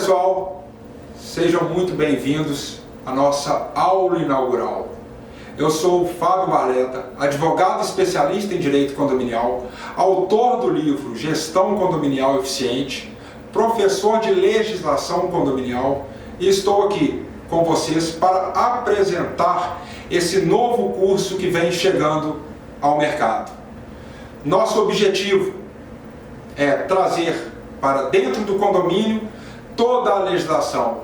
pessoal, sejam muito bem-vindos à nossa aula inaugural. Eu sou o Fábio Barleta, advogado especialista em direito condominial, autor do livro Gestão Condominial Eficiente, professor de legislação condominial e estou aqui com vocês para apresentar esse novo curso que vem chegando ao mercado. Nosso objetivo é trazer para dentro do condomínio toda a legislação,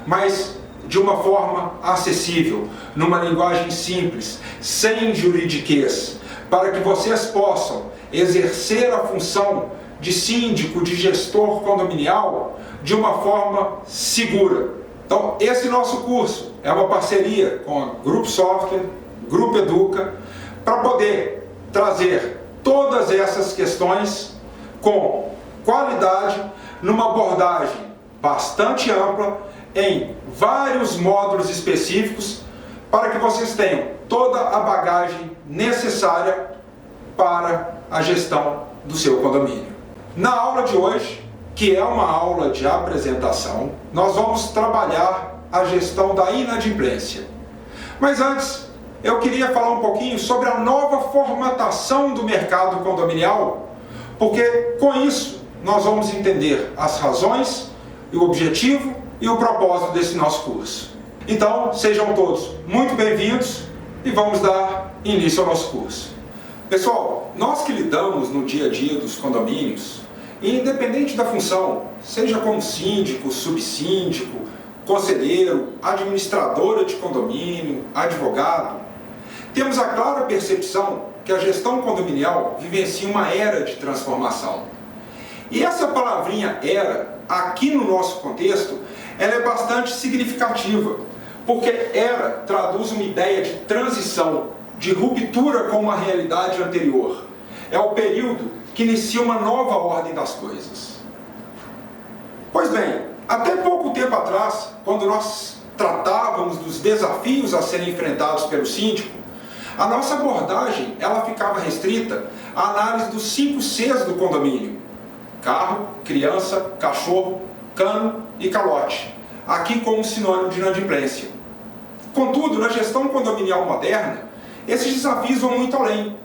mas de uma forma acessível, numa linguagem simples, sem juridiquês, para que vocês possam exercer a função de síndico, de gestor condominial, de uma forma segura. Então, esse nosso curso é uma parceria com a Grupo Software, Grupo Educa, para poder trazer todas essas questões com qualidade, numa abordagem bastante ampla, em vários módulos específicos, para que vocês tenham toda a bagagem necessária para a gestão do seu condomínio. Na aula de hoje, que é uma aula de apresentação, nós vamos trabalhar a gestão da inadimplência. Mas antes, eu queria falar um pouquinho sobre a nova formatação do mercado condominial, porque com isso nós vamos entender as razões, o objetivo e o propósito desse nosso curso. Então, sejam todos muito bem-vindos e vamos dar início ao nosso curso. Pessoal, nós que lidamos no dia a dia dos condomínios, independente da função, seja como síndico, subsíndico, conselheiro, administradora de condomínio, advogado, temos a clara percepção que a gestão condominial vivencia uma era de transformação. E essa palavrinha era, aqui no nosso contexto, ela é bastante significativa, porque era traduz uma ideia de transição, de ruptura com uma realidade anterior. É o período que inicia uma nova ordem das coisas. Pois bem, até pouco tempo atrás, quando nós tratávamos dos desafios a serem enfrentados pelo síndico, a nossa abordagem ela ficava restrita à análise dos 5 Cs do condomínio: carro, criança, cachorro, cano e calote, aqui como sinônimo de inadimplência. Contudo, na gestão condominial moderna, esses desafios vão muito além.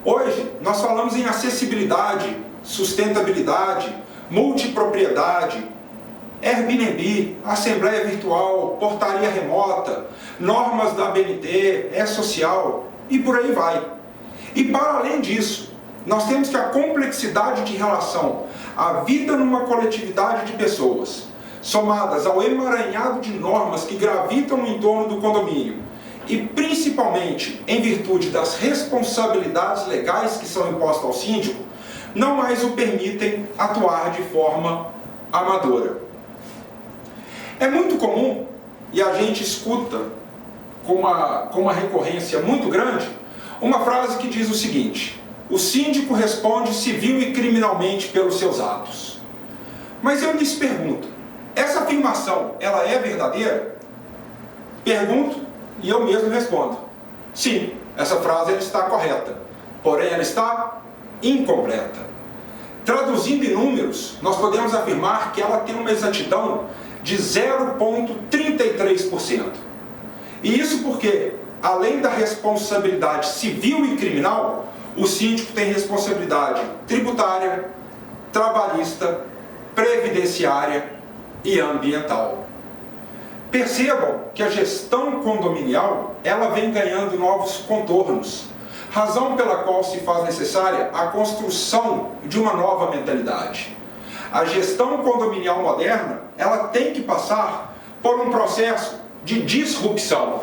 Hoje, nós falamos em acessibilidade, sustentabilidade, multipropriedade, Airbnb, assembleia virtual, portaria remota, normas da ABNT, E-Social e por aí vai. E para além disso, nós temos que a complexidade de relação à vida numa coletividade de pessoas, somadas ao emaranhado de normas que gravitam em torno do condomínio, e principalmente em virtude das responsabilidades legais que são impostas ao síndico, não mais o permitem atuar de forma amadora. É muito comum, e a gente escuta com uma recorrência muito grande, uma frase que diz o seguinte: o síndico responde civil e criminalmente pelos seus atos. Mas eu lhes pergunto, essa afirmação, ela é verdadeira? Pergunto e eu mesmo respondo: sim, essa frase ela está correta, porém ela está incompleta. Traduzindo em números, nós podemos afirmar que ela tem uma exatidão de 0,33%. E isso porque, além da responsabilidade civil e criminal, o síndico tem responsabilidade tributária, trabalhista, previdenciária e ambiental. Percebam que a gestão condominial ela vem ganhando novos contornos, razão pela qual se faz necessária a construção de uma nova mentalidade. A gestão condominial moderna ela tem que passar por um processo de disrupção.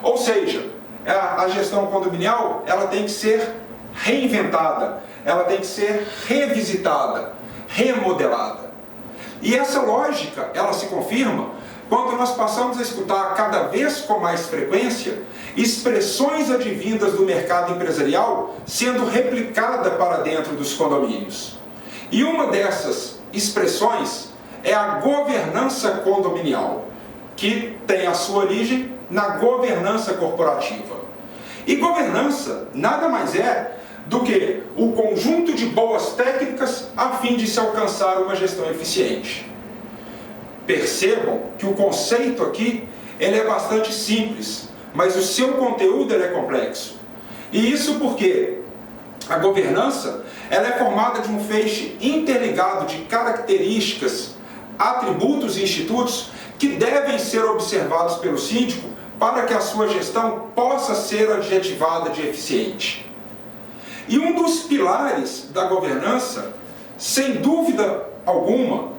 Ou seja, a gestão condominial ela tem que ser reinventada, ela tem que ser revisitada, remodelada. E essa lógica ela se confirma quando nós passamos a escutar cada vez com mais frequência expressões advindas do mercado empresarial sendo replicada para dentro dos condomínios. E uma dessas expressões é a governança condominial, que tem a sua origem na governança corporativa. E governança nada mais é do que o conjunto de boas técnicas a fim de se alcançar uma gestão eficiente. Percebam que o conceito aqui ele é bastante simples, mas o seu conteúdo ele é complexo. E isso porque a governança ela é formada de um feixe interligado de características, atributos e institutos que devem ser observados pelo síndico para que a sua gestão possa ser adjetivada de eficiente. E um dos pilares da governança, sem dúvida alguma,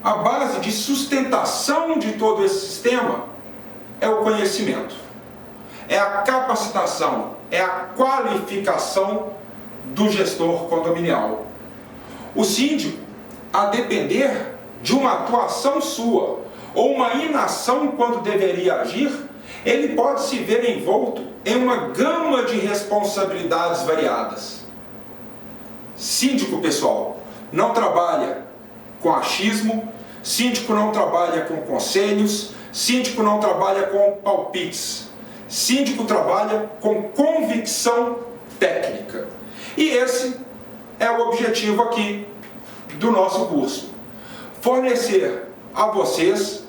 a base de sustentação de todo esse sistema é o conhecimento, é a capacitação, é a qualificação do gestor condominial. O síndico, a depender de uma atuação sua ou uma inação quando deveria agir, ele pode se ver envolto em uma gama de responsabilidades variadas. Síndico, pessoal, não trabalha com achismo, síndico não trabalha com conselhos, síndico não trabalha com palpites, síndico trabalha com convicção técnica. E esse é o objetivo aqui do nosso curso: fornecer a vocês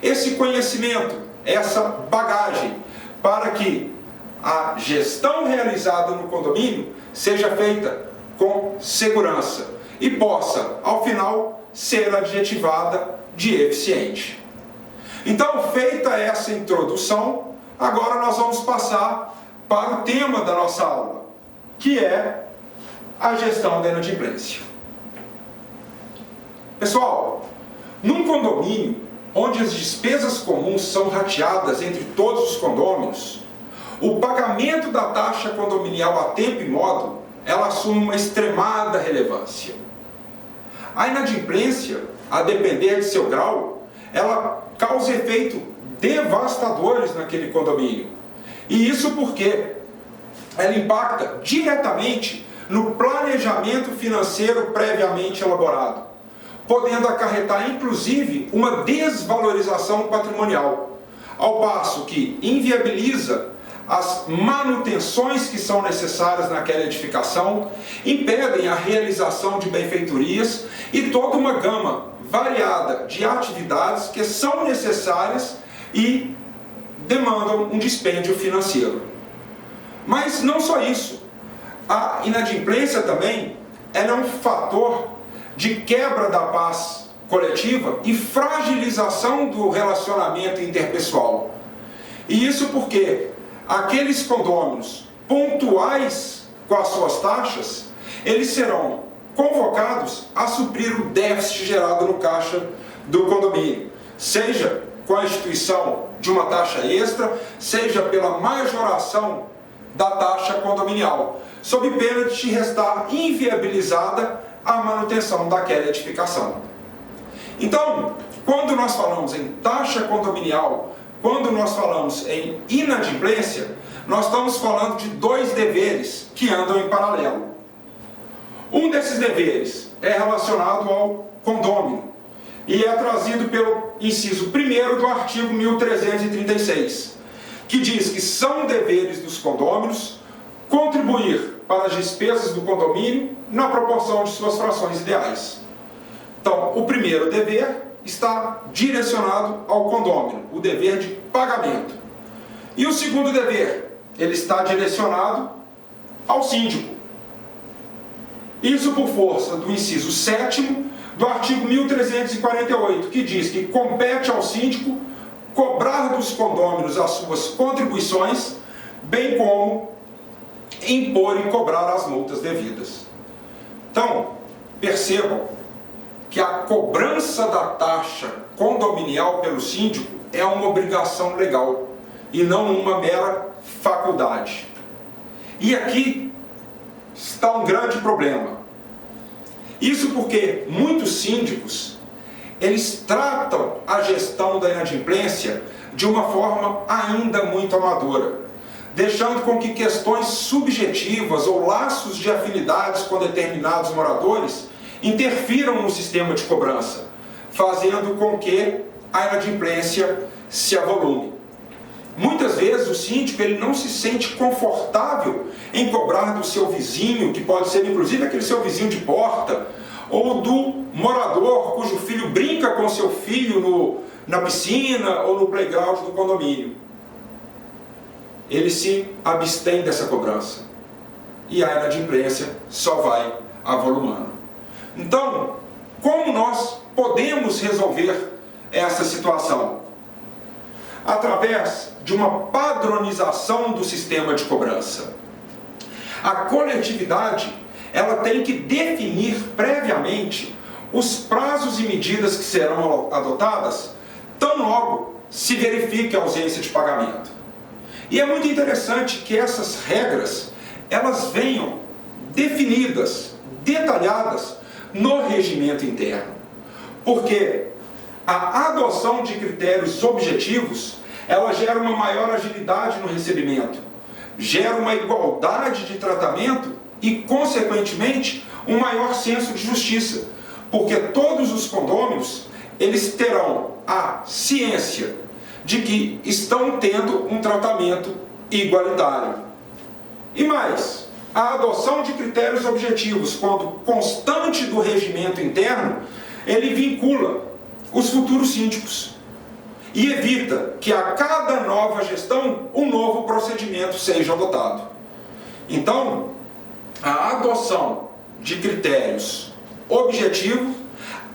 esse conhecimento, essa bagagem, para que a gestão realizada no condomínio seja feita com segurança e possa, ao final, ser adjetivada de eficiente. Então, feita essa introdução, agora nós vamos passar para o tema da nossa aula, que é a gestão da inadimplência. Pessoal, num condomínio onde as despesas comuns são rateadas entre todos os condôminos, o pagamento da taxa condominial a tempo e modo, ela assume uma extremada relevância. A inadimplência, a depender de seu grau, ela causa efeitos devastadores naquele condomínio. E isso porque ela impacta diretamente no planejamento financeiro previamente elaborado, podendo acarretar inclusive uma desvalorização patrimonial, ao passo que inviabiliza as manutenções que são necessárias naquela edificação, impedem a realização de benfeitorias e toda uma gama variada de atividades que são necessárias e demandam um dispêndio financeiro. Mas não só isso, a inadimplência também ela é um fator de quebra da paz coletiva e fragilização do relacionamento interpessoal. E isso porque aqueles condôminos pontuais com as suas taxas, eles serão convocados a suprir o déficit gerado no caixa do condomínio, seja com a instituição de uma taxa extra, seja pela majoração da taxa condominial, sob pena de te restar inviabilizada a manutenção daquela edificação. Então, quando nós falamos em taxa condominial, quando nós falamos em inadimplência, nós estamos falando de dois deveres que andam em paralelo. Um desses deveres é relacionado ao condômino e é trazido pelo inciso 1º do artigo 1336, que diz que são deveres dos condôminos contribuir para as despesas do condomínio na proporção de suas frações ideais. Então, o primeiro dever está direcionado ao condômino, o dever de pagamento. E o segundo dever, ele está direcionado ao síndico. Isso por força do inciso 7º do artigo 1348, que diz que compete ao síndico cobrar dos condôminos as suas contribuições, bem como impor e cobrar as multas devidas. Então, percebam que a cobrança da taxa condominial pelo síndico é uma obrigação legal e não uma mera faculdade. E aqui está um grande problema. Isso porque muitos síndicos, eles tratam a gestão da inadimplência de uma forma ainda muito amadora, deixando com que questões subjetivas ou laços de afinidades com determinados moradores interfiram no sistema de cobrança, fazendo com que a inadimplência se avolume. Muitas vezes o síndico ele não se sente confortável em cobrar do seu vizinho, que pode ser inclusive aquele seu vizinho de porta, ou do morador cujo filho brinca com seu filho na piscina ou no playground do condomínio. Ele se abstém dessa cobrança. E a inadimplência só vai avolumando. Então, como nós podemos resolver essa situação? Através de uma padronização do sistema de cobrança. A coletividade, ela tem que definir previamente os prazos e medidas que serão adotadas, tão logo se verifique a ausência de pagamento. E é muito interessante que essas regras, elas venham definidas, detalhadas no regimento interno. Porque a adoção de critérios objetivos, ela gera uma maior agilidade no recebimento, gera uma igualdade de tratamento e, consequentemente, um maior senso de justiça, porque todos os condôminos, eles terão a ciência de que estão tendo um tratamento igualitário. E mais, a adoção de critérios objetivos, quando constante do regimento interno, ele vincula os futuros síndicos e evita que a cada nova gestão um novo procedimento seja adotado. Então, a adoção de critérios objetivos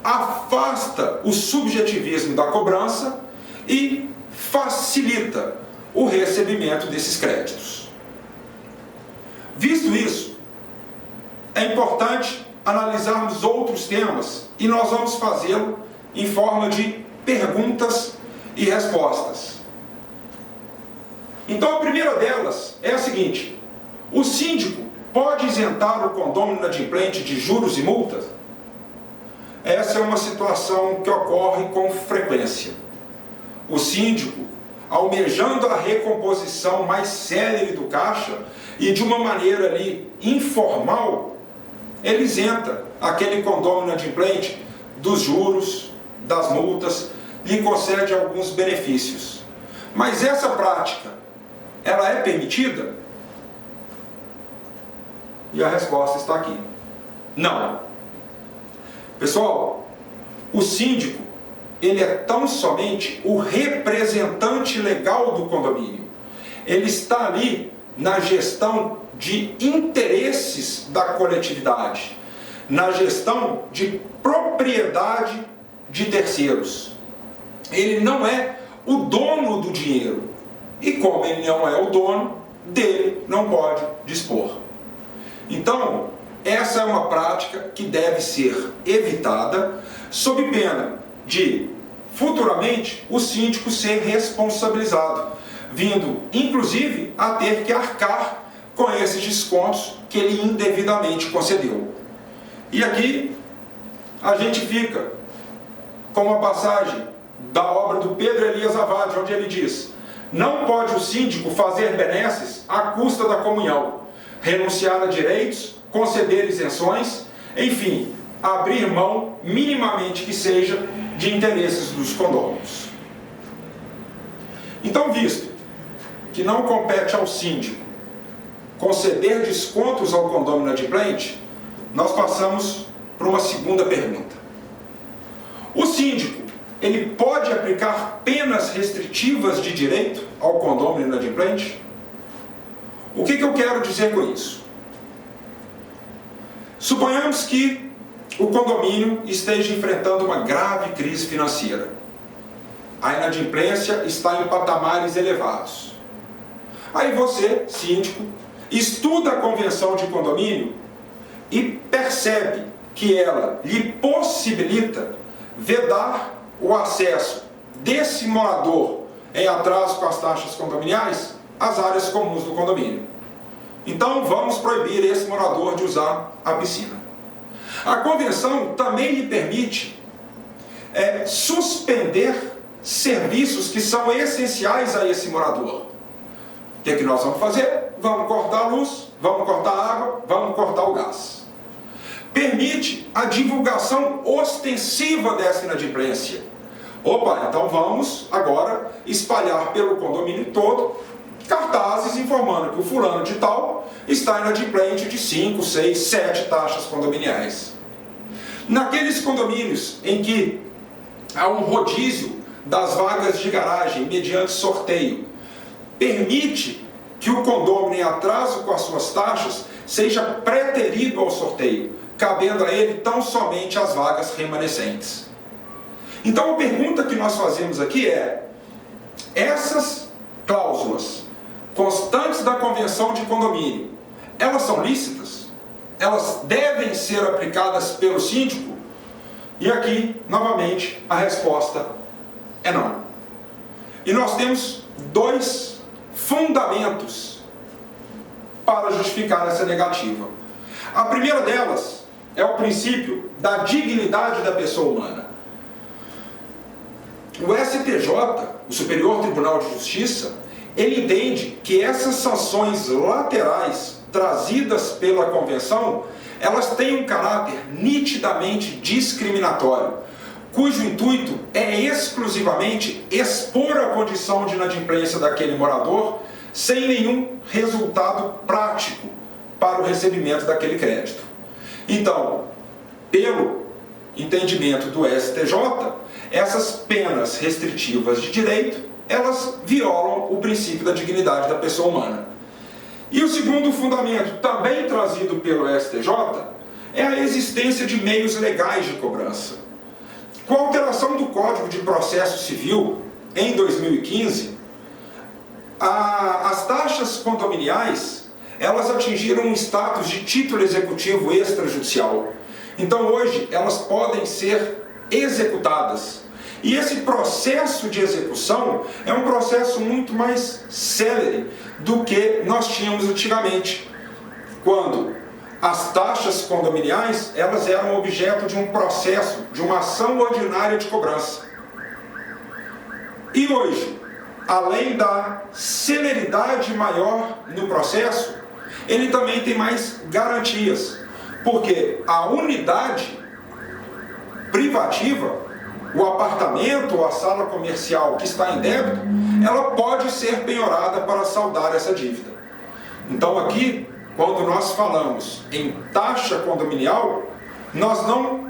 afasta o subjetivismo da cobrança e facilita o recebimento desses créditos. Visto isso, é importante analisarmos outros temas e nós vamos fazê-lo em forma de perguntas e respostas. Então a primeira delas é a seguinte: o síndico pode isentar o condômino inadimplente de juros e multas? Essa é uma situação que ocorre com frequência. O síndico, almejando a recomposição mais célere do caixa e de uma maneira ali informal, ele isenta aquele condômino inadimplente dos juros, das multas, lhe concede alguns benefícios. Mas essa prática, ela é permitida? E a resposta está aqui: não. Pessoal, o síndico, ele é tão somente o representante legal do condomínio. Ele está ali na gestão de interesses da coletividade, na gestão de propriedade de terceiros. Ele não é o dono do dinheiro. E como ele não é o dono, dele não pode dispor. Então, essa é uma prática que deve ser evitada, sob pena de, futuramente, o síndico ser responsabilizado, vindo, inclusive, a ter que arcar com esses descontos que ele indevidamente concedeu. E aqui, a gente fica com uma passagem da obra do Pedro Elias Avade, onde ele diz: não pode o síndico fazer benesses à custa da comunhão, renunciar a direitos, conceder isenções, enfim, abrir mão, minimamente que seja, de interesses dos condôminos. Então, visto que não compete ao síndico conceder descontos ao condômino inadimplente, nós passamos para uma segunda pergunta. O síndico, ele pode aplicar penas restritivas de direito ao condômino inadimplente? O que eu quero dizer com isso? Suponhamos que o condomínio esteja enfrentando uma grave crise financeira. A inadimplência está em patamares elevados. Aí você, síndico, estuda a convenção de condomínio e percebe que ela lhe possibilita vedar o acesso desse morador em atraso com as taxas condominiais às áreas comuns do condomínio. Então vamos proibir esse morador de usar a piscina. A convenção também lhe permite suspender serviços que são essenciais a esse morador. O que nós vamos fazer? Vamos cortar a luz, vamos cortar a água, vamos cortar o gás. Permite a divulgação ostensiva dessa inadimplência. Opa, então vamos agora espalhar pelo condomínio todo cartazes informando que o fulano de tal está inadimplente de 5, 6, 7 taxas condominiais. Naqueles condomínios em que há um rodízio das vagas de garagem mediante sorteio, permite que o condômino em atraso com as suas taxas seja preterido ao sorteio, cabendo a ele tão somente as vagas remanescentes. Então a pergunta que nós fazemos aqui é: essas cláusulas constantes da convenção de condomínio, elas são lícitas? Elas devem ser aplicadas pelo síndico? E aqui, novamente, a resposta é não. E nós temos dois fundamentos para justificar essa negativa. A primeira delas é o princípio da dignidade da pessoa humana. O STJ, o Superior Tribunal de Justiça, ele entende que essas sanções laterais trazidas pela Convenção, elas têm um caráter nitidamente discriminatório, cujo intuito é exclusivamente expor a condição de inadimplência daquele morador sem nenhum resultado prático para o recebimento daquele crédito. Então, pelo entendimento do STJ, essas penas restritivas de direito, elas violam o princípio da dignidade da pessoa humana. E o segundo fundamento, também trazido pelo STJ, é a existência de meios legais de cobrança. Com a alteração do Código de Processo Civil, em 2015, as taxas condominiais, elas atingiram um status de título executivo extrajudicial. Então hoje elas podem ser executadas. E esse processo de execução é um processo muito mais célere do que nós tínhamos antigamente, quando as taxas condominiais, elas eram objeto de um processo, de uma ação ordinária de cobrança. E hoje, além da celeridade maior no processo, ele também tem mais garantias, porque a unidade privativa, o apartamento ou a sala comercial que está em débito, ela pode ser penhorada para saldar essa dívida. Então aqui, quando nós falamos em taxa condominial, nós não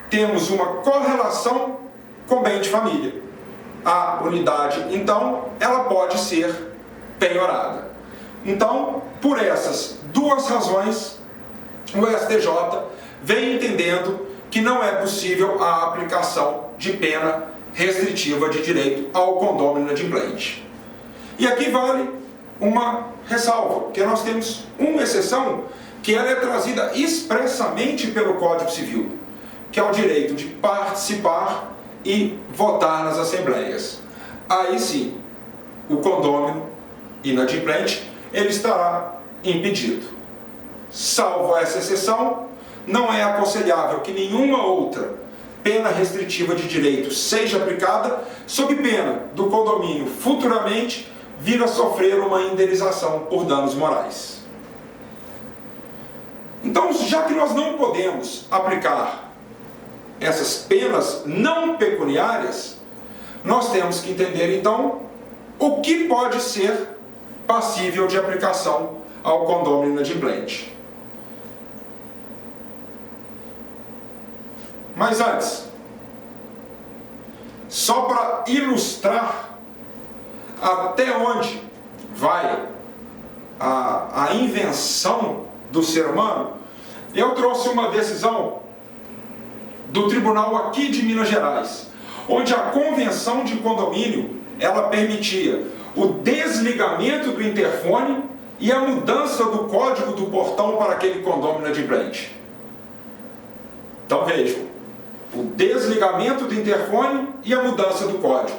temos uma correlação com bem de família. A unidade, então, ela pode ser penhorada. Então, por essas duas razões, o STJ vem entendendo que não é possível a aplicação de pena restritiva de direito ao condômino inadimplente. E aqui vale uma ressalva, porque nós temos uma exceção que ela é trazida expressamente pelo Código Civil, que é o direito de participar e votar nas assembleias. Aí sim, o condômino inadimplente, ele estará impedido. Salvo essa exceção, não é aconselhável que nenhuma outra pena restritiva de direito seja aplicada, sob pena do condomínio futuramente vir a sofrer uma indenização por danos morais. Então, já que nós não podemos aplicar essas penas não pecuniárias, nós temos que entender então o que pode ser passível de aplicação ao condômino inadimplente. Mas antes, só para ilustrar até onde vai a invenção do ser humano, eu trouxe uma decisão do tribunal aqui de Minas Gerais, onde a convenção de condomínio, ela permitia o desligamento do interfone e a mudança do código do portão para aquele condômino inadimplente. Então vejam, o desligamento do interfone e a mudança do código.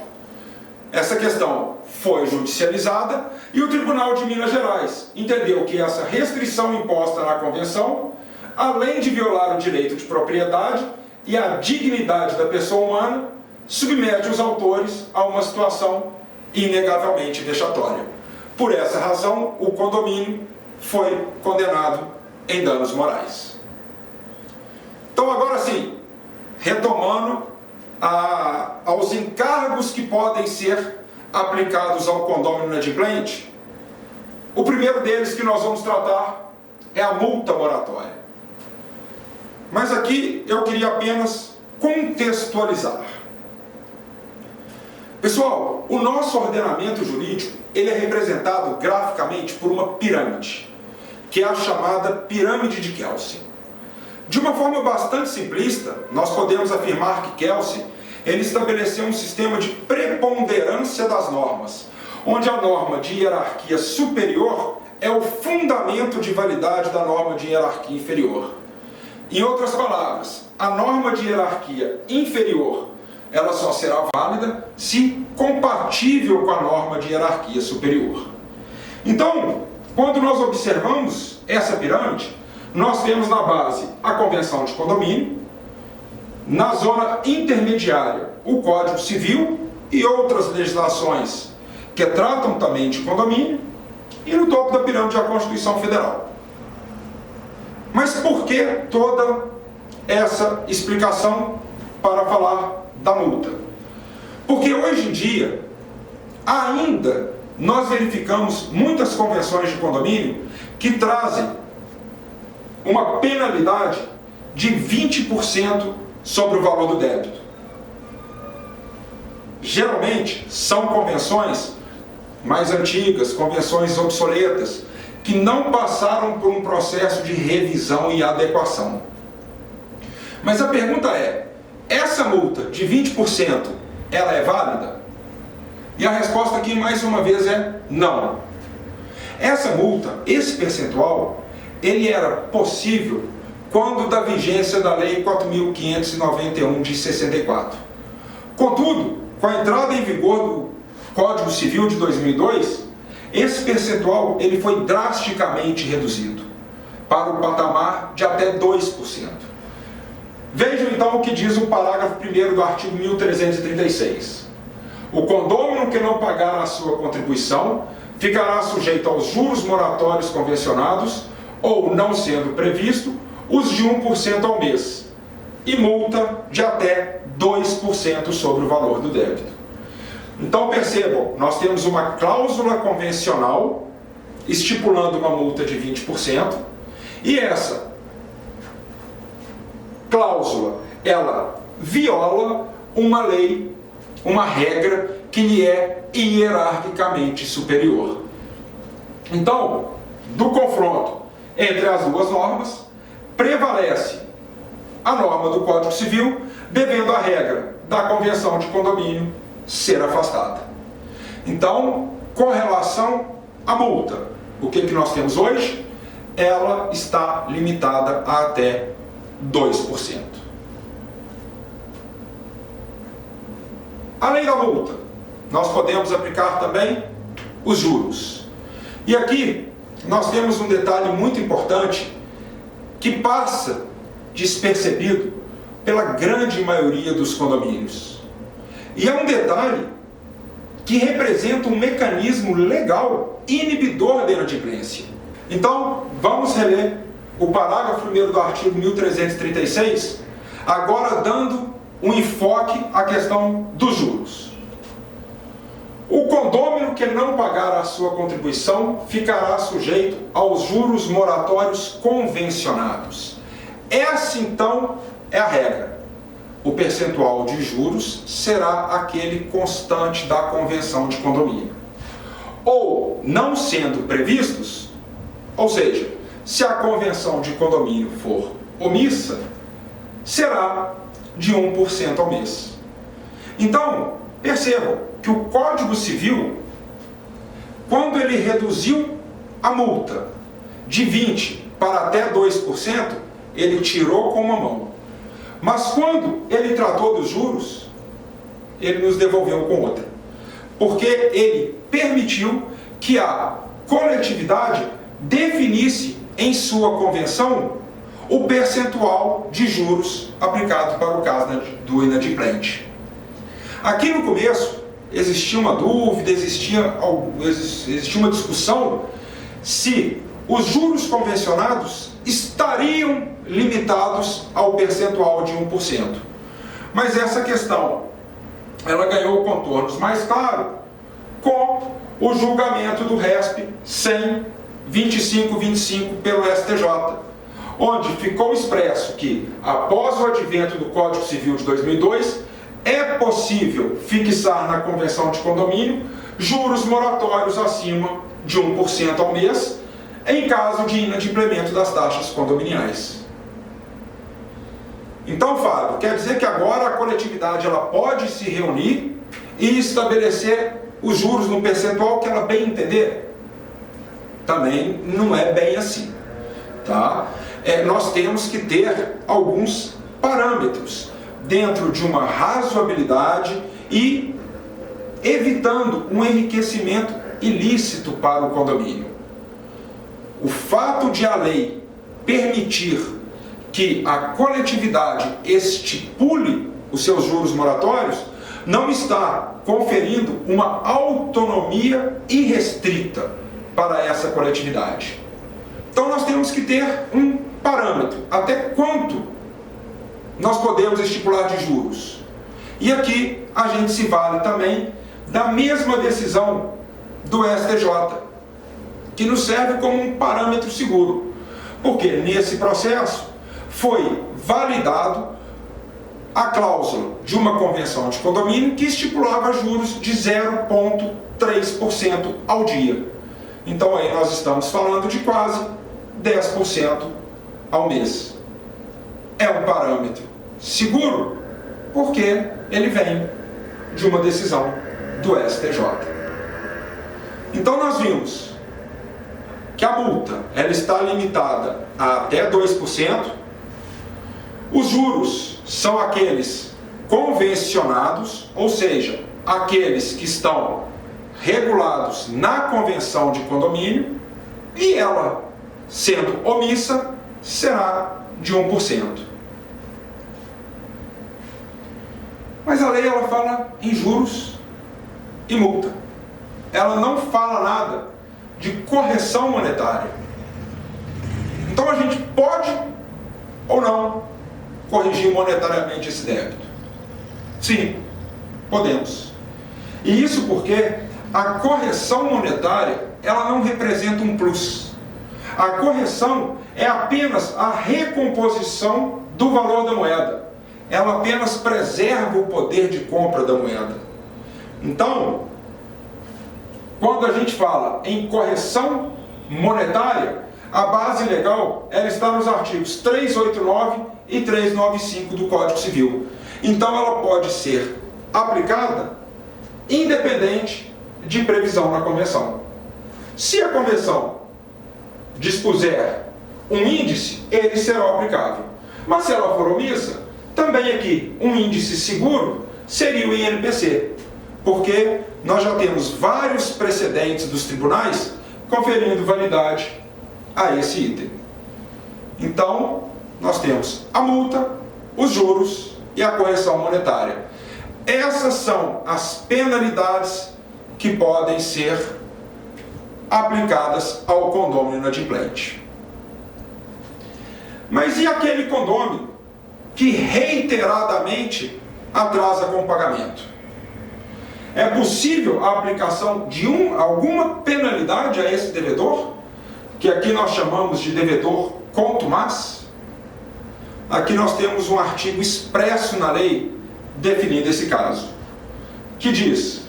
Essa questão foi judicializada e o Tribunal de Minas Gerais entendeu que essa restrição imposta na convenção, além de violar o direito de propriedade e a dignidade da pessoa humana, submete os autores a uma situação inegavelmente vexatória. Por essa razão, o condomínio foi condenado em danos morais. Então agora sim, retomando a aos encargos que podem ser aplicados ao condômino inadimplente, o primeiro deles que nós vamos tratar é a multa moratória. Mas aqui eu queria apenas contextualizar. Pessoal, o nosso ordenamento jurídico, ele é representado graficamente por uma pirâmide, que é a chamada pirâmide de Kelsen. De uma forma bastante simplista, nós podemos afirmar que Kelsen, ele estabeleceu um sistema de preponderância das normas, onde a norma de hierarquia superior é o fundamento de validade da norma de hierarquia inferior. Em outras palavras, a norma de hierarquia inferior, ela só será válida se compatível com a norma de hierarquia superior. Então, quando nós observamos essa pirâmide, nós temos na base a Convenção de Condomínio, na zona intermediária o Código Civil e outras legislações que tratam também de condomínio, e no topo da pirâmide a Constituição Federal. Mas por que toda essa explicação para falar da multa? Porque hoje em dia, ainda nós verificamos muitas convenções de condomínio que trazem uma penalidade de 20% sobre o valor do débito. Geralmente são convenções mais antigas, convenções obsoletas, que não passaram por um processo de revisão e adequação. Mas a pergunta é, essa multa de 20%, ela é válida? E a resposta aqui, mais uma vez, é não. Essa multa, esse percentual, ele era possível quando da vigência da Lei 4.591 de 64. Contudo, com a entrada em vigor do Código Civil de 2002, esse percentual ele foi drasticamente reduzido para o patamar de até 2%. Vejam então o que diz o parágrafo 1º do artigo 1336. O condômino que não pagar a sua contribuição ficará sujeito aos juros moratórios convencionados ou, não sendo previsto, os de 1% ao mês e multa de até 2% sobre o valor do débito. Então percebam, nós temos uma cláusula convencional estipulando uma multa de 20% e essa cláusula, ela viola uma lei, uma regra que lhe é hierarquicamente superior. Então, do confronto entre as duas normas, prevalece a norma do Código Civil, devendo a regra da Convenção de Condomínio ser afastada. Então, com relação à multa, o que nós temos hoje? Ela está limitada a até 2%. Além da multa, nós podemos aplicar também os juros. E aqui nós temos um detalhe muito importante que passa despercebido pela grande maioria dos condomínios. E é um detalhe que representa um mecanismo legal inibidor da inadimplência. Então, vamos reler o parágrafo 1º do artigo 1336, agora dando um enfoque à questão dos juros. O condômino que não pagar a sua contribuição ficará sujeito aos juros moratórios convencionados. Essa, então, é a regra. O percentual de juros será aquele constante da convenção de condomínio. Ou, não sendo previstos, ou seja, se a convenção de condomínio for omissa, será de 1% ao mês. Então, percebam que o Código Civil, quando ele reduziu a multa de 20% para até 2%, ele tirou com uma mão. Mas quando ele tratou dos juros, ele nos devolveu com outra. Porque ele permitiu que a coletividade definisse em sua convenção o percentual de juros aplicado para o caso do inadimplente. Aqui no começo existia uma dúvida, existia uma discussão se os juros convencionados estariam limitados ao percentual de 1%. Mas essa questão, ela ganhou contornos mais claros com o julgamento do RESP 100-2525 pelo STJ, onde ficou expresso que, após o advento do Código Civil de 2002, é possível fixar na convenção de condomínio juros moratórios acima de 1% ao mês, em caso de inadimplemento das taxas condominiais. Então, Fábio, quer dizer que agora a coletividade ela pode se reunir e estabelecer os juros no percentual que ela bem entender? Também não é bem assim, tá? Nós temos que ter alguns parâmetros dentro de uma razoabilidade e evitando um enriquecimento ilícito para o condomínio. O fato de a lei permitir que a coletividade estipule os seus juros moratórios não está conferindo uma autonomia irrestrita para essa coletividade. Então nós temos que ter um parâmetro, até quanto nós podemos estipular de juros. E aqui a gente se vale também da mesma decisão do STJ, que nos serve como um parâmetro seguro, porque nesse processo foi validado a cláusula de uma convenção de condomínio que estipulava juros de 0,3% ao dia. Então aí nós estamos falando de quase 10% ao mês. É um parâmetro seguro porque ele vem de uma decisão do STJ. Então nós vimos que a multa ela está limitada a até 2%. Os juros são aqueles convencionados, ou seja, aqueles que estão regulados na convenção de condomínio, e ela, sendo omissa, será de 1%. Mas a lei ela fala em juros e multa. Ela não fala nada de correção monetária. Então a gente pode ou não corrigir monetariamente esse débito? Sim, podemos. E isso porque a correção monetária ela não representa um plus. A correção é apenas a recomposição do valor da moeda. Ela apenas preserva o poder de compra da moeda. Então, quando a gente fala em correção monetária, a base legal ela está nos artigos 389 e 395 do Código Civil. Então ela pode ser aplicada independente de previsão na convenção. Se a convenção dispuser um índice, ele será aplicável. Mas se ela for omissa, também aqui um índice seguro seria o INPC, porque nós já temos vários precedentes dos tribunais conferindo validade a esse item. Então, nós temos a multa, os juros e a correção monetária. Essas são as penalidades que podem ser aplicadas ao condômino inadimplente. Mas e aquele condômino que reiteradamente atrasa com o pagamento? É possível a aplicação de alguma penalidade a esse devedor? Que aqui nós chamamos de devedor contumaz? Aqui nós temos um artigo expresso na lei definindo esse caso, que diz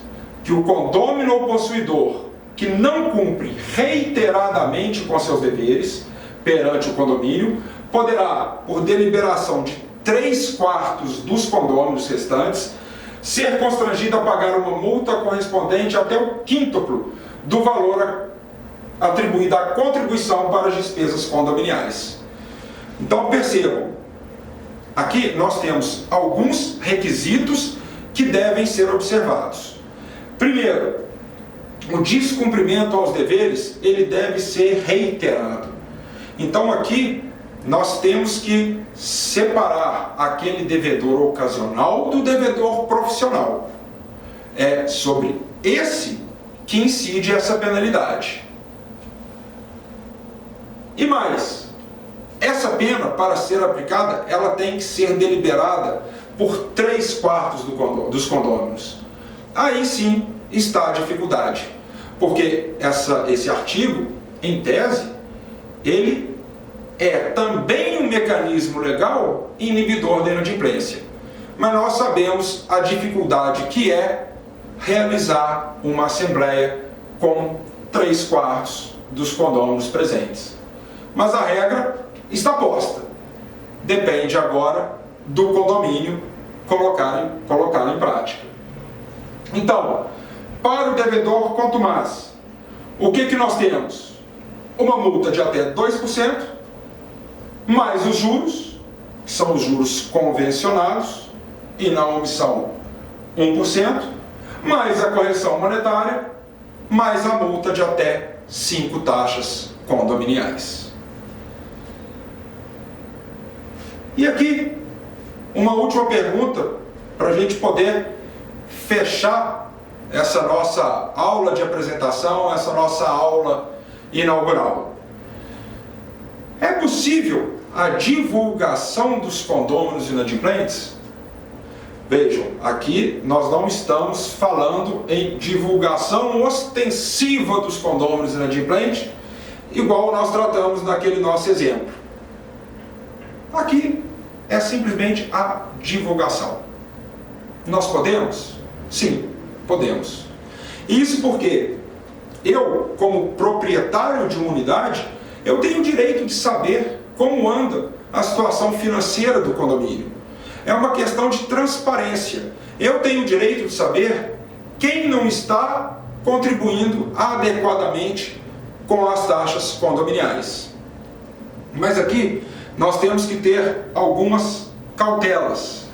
que o condômino ou possuidor que não cumpre reiteradamente com seus deveres perante o condomínio poderá, por deliberação de 3/4 dos condôminos restantes, ser constrangido a pagar uma multa correspondente até o quíntuplo do valor atribuído à contribuição para as despesas condominiais. Então percebam, aqui nós temos alguns requisitos que devem ser observados. Primeiro, o descumprimento aos deveres, ele deve ser reiterado. Então aqui nós temos que separar aquele devedor ocasional do devedor profissional. É sobre esse que incide essa penalidade. E mais, essa pena, para ser aplicada, ela tem que ser deliberada por 3/4 dos condôminos. Aí sim está a dificuldade, porque esse artigo, em tese, ele é também um mecanismo legal inibidor da inadimplência. Mas nós sabemos a dificuldade que é realizar uma assembleia com 3/4 dos condôminos presentes. Mas a regra está posta. Depende agora do condomínio colocá-la em prática. Então, para o devedor contumaz, o que nós temos? Uma multa de até 2%, mais os juros, que são os juros convencionados, e na omissão 1%, mais a correção monetária, mais a multa de até 5 taxas condominiais. E aqui, uma última pergunta, para a gente poder fechar essa nossa aula de apresentação, essa nossa aula inaugural. É possível a divulgação dos condôminos inadimplentes? Vejam, aqui nós não estamos falando em divulgação ostensiva dos condôminos inadimplentes, igual nós tratamos naquele nosso exemplo. Aqui é simplesmente a divulgação. Nós podemos? Sim, podemos. Isso porque eu, como proprietário de uma unidade, eu tenho o direito de saber como anda a situação financeira do condomínio. É uma questão de transparência. Eu tenho o direito de saber quem não está contribuindo adequadamente com as taxas condominiais. Mas aqui nós temos que ter algumas cautelas.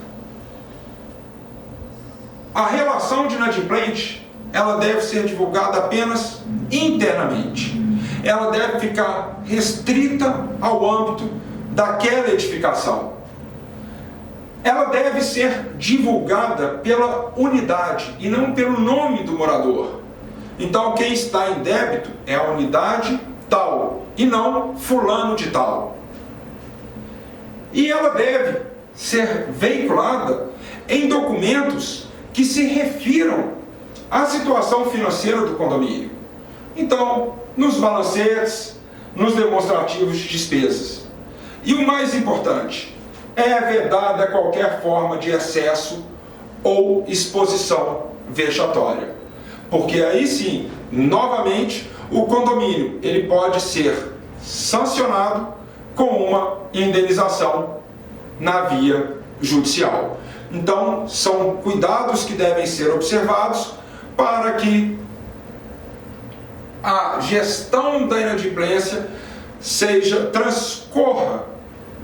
A relação de inadimplente, ela deve ser divulgada apenas internamente. Ela deve ficar restrita ao âmbito daquela edificação. Ela deve ser divulgada pela unidade e não pelo nome do morador. Então, quem está em débito é a unidade tal e não fulano de tal. E ela deve ser veiculada em documentos que se refiram à situação financeira do condomínio. Então, nos balancetes, nos demonstrativos de despesas. E o mais importante, é vedada qualquer forma de excesso ou exposição vexatória. Porque aí sim, novamente, o condomínio ele pode ser sancionado com uma indenização na via judicial. Então, são cuidados que devem ser observados para que a gestão da inadimplência transcorra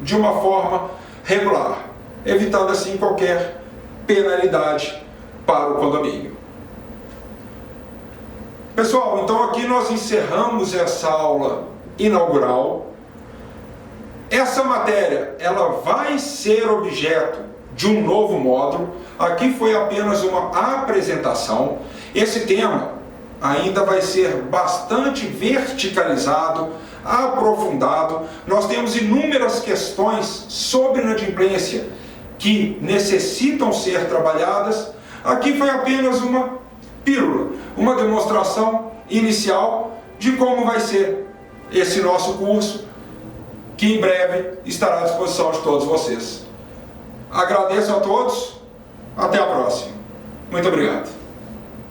de uma forma regular, evitando assim qualquer penalidade para o condomínio. Pessoal, então aqui nós encerramos essa aula inaugural. Essa matéria, ela vai ser objeto de um novo módulo. Aqui foi apenas uma apresentação. Esse tema ainda vai ser bastante verticalizado, aprofundado. Nós temos inúmeras questões sobre inadimplência que necessitam ser trabalhadas. Aqui foi apenas uma pílula, uma demonstração inicial de como vai ser esse nosso curso, que em breve estará à disposição de todos vocês. Agradeço a todos, até a próxima. Muito obrigado.